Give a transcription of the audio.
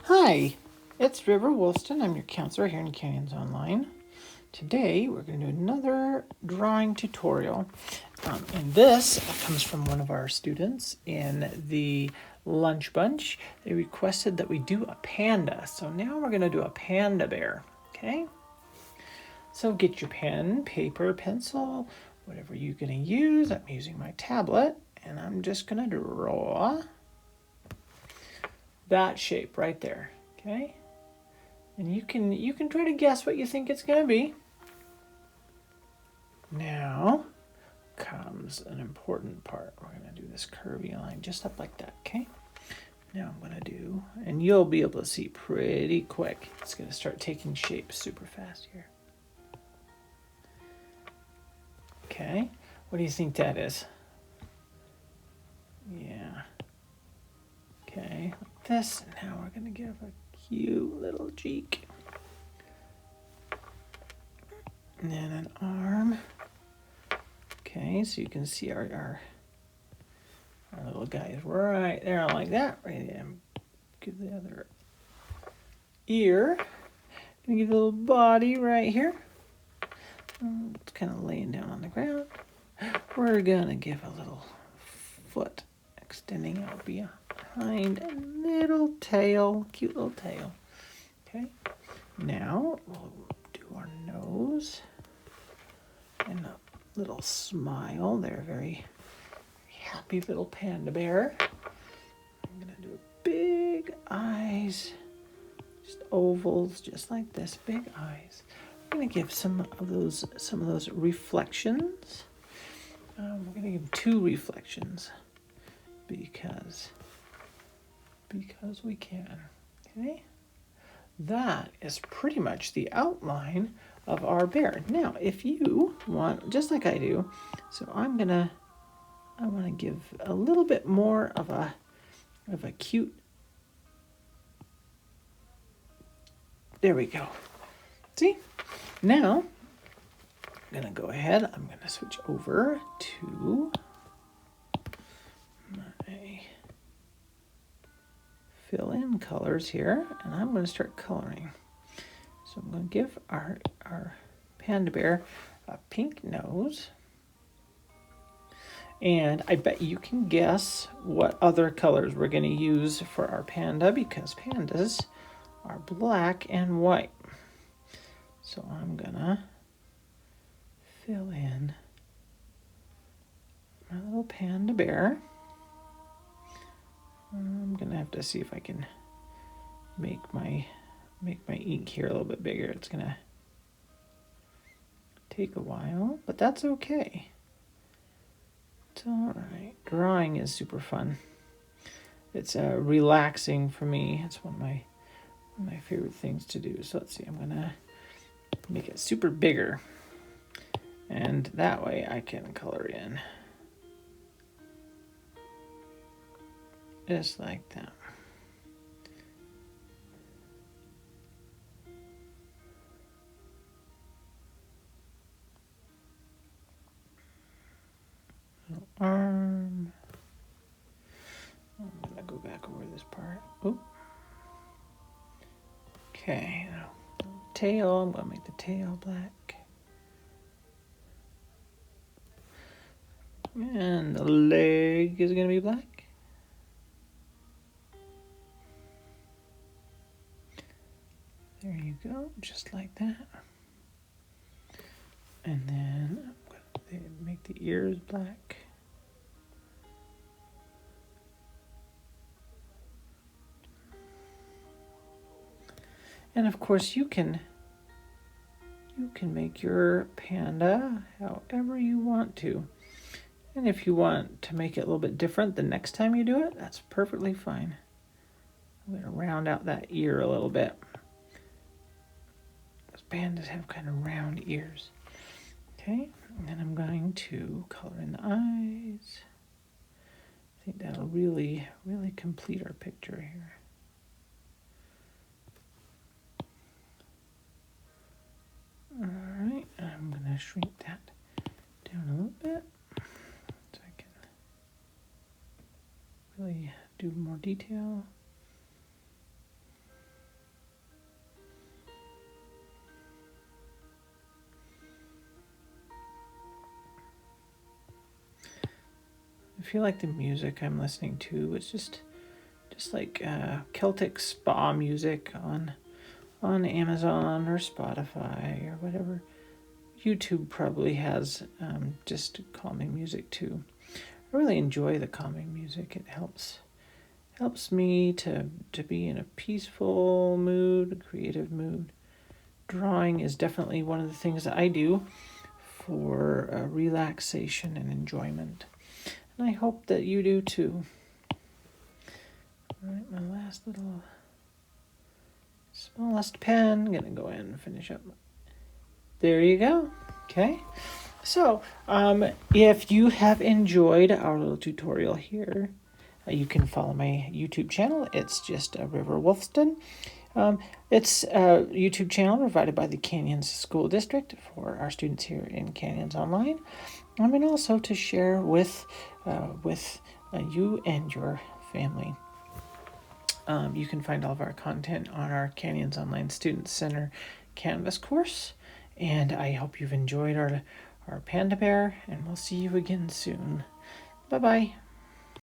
Hi, it's River Woolston. I'm your counselor here in Canyons Online. Today we're going to do another drawing tutorial. And this comes from one of our students in the lunch bunch. They requested that we do a panda. So now we're going to do a panda bear. Okay? So get your pen, paper, pencil, whatever you're going to use. I'm using my tablet and I'm just going to draw that shape right there. Okay? And you can try to guess what you think it's going to be. Now comes an important part. We're going to do this curvy line just up like that, okay? Now I'm going to do, and you'll be able to see pretty quick. It's going to start taking shape super fast here. Okay, what do you think that is? Yeah. Okay, like this. Now we're going to give a cute little cheek. And then an arm. Okay, so you can see our little guy is right there like that. Right there. Give the other ear. Gonna give the little body right here. It's kind of laying down on the ground. We're gonna give a little foot extending out behind a little tail, cute little tail. Okay, now we'll do our nose and a little smile. They're very happy little panda bear. I'm gonna do big eyes, just ovals, just like this, big eyes. I'm gonna give some of those reflections. We're gonna give 2 reflections because we can. Okay, that is pretty much the outline of our bear. Now, if you want, just like I do, so I want to give a little bit more of a cute. There we go. See? Now, I'm going to go ahead. I'm going to switch over to my fill-in colors here, and I'm going to start coloring. So I'm going to give our panda bear a pink nose. And I bet you can guess what other colors we're going to use for our panda, because pandas are black and white. So I'm going to fill in my little panda bear. I'm going to have to see if I can make my ink here a little bit bigger. It's going to take a while, but that's okay. It's all right. Drawing is super fun. It's relaxing for me. It's one of my favorite things to do. So let's see. I'm gonna make it super bigger, and that way I can color in just like that. Arm. I'm gonna go back over this part. Oop. Okay, now tail. I'm gonna make the tail black. And the leg is gonna be black. There you go, just like that. And then I'm gonna make the ears black. And of course you can make your panda however you want to. And if you want to make it a little bit different the next time you do it, that's perfectly fine. I'm going to round out that ear a little bit. Because pandas have kind of round ears. Okay, and then I'm going to color in the eyes. I think that'll really, really complete our picture here. All right, I'm going to shrink that down a little bit so I can really do more detail. if you like the music I'm listening to, it's just like Celtic spa music on Amazon or Spotify or whatever. YouTube probably has just calming music too. I really enjoy the calming music. It helps me to be in a peaceful mood, a creative mood. Drawing is definitely one of the things that I do for relaxation and enjoyment. And I hope that you do too. All right, my last little smallest pen. I'm going to go in and finish up. There you go. Okay. So, if you have enjoyed our little tutorial here, you can follow my YouTube channel. It's just River Wolfston. It's a YouTube channel provided by the Canyons School District for our students here in Canyons Online. And also to share with you and your family. You can find all of our content on our Canyons Online Student Center Canvas course. And I hope you've enjoyed our Panda Bear, and we'll see you again soon. Bye-bye.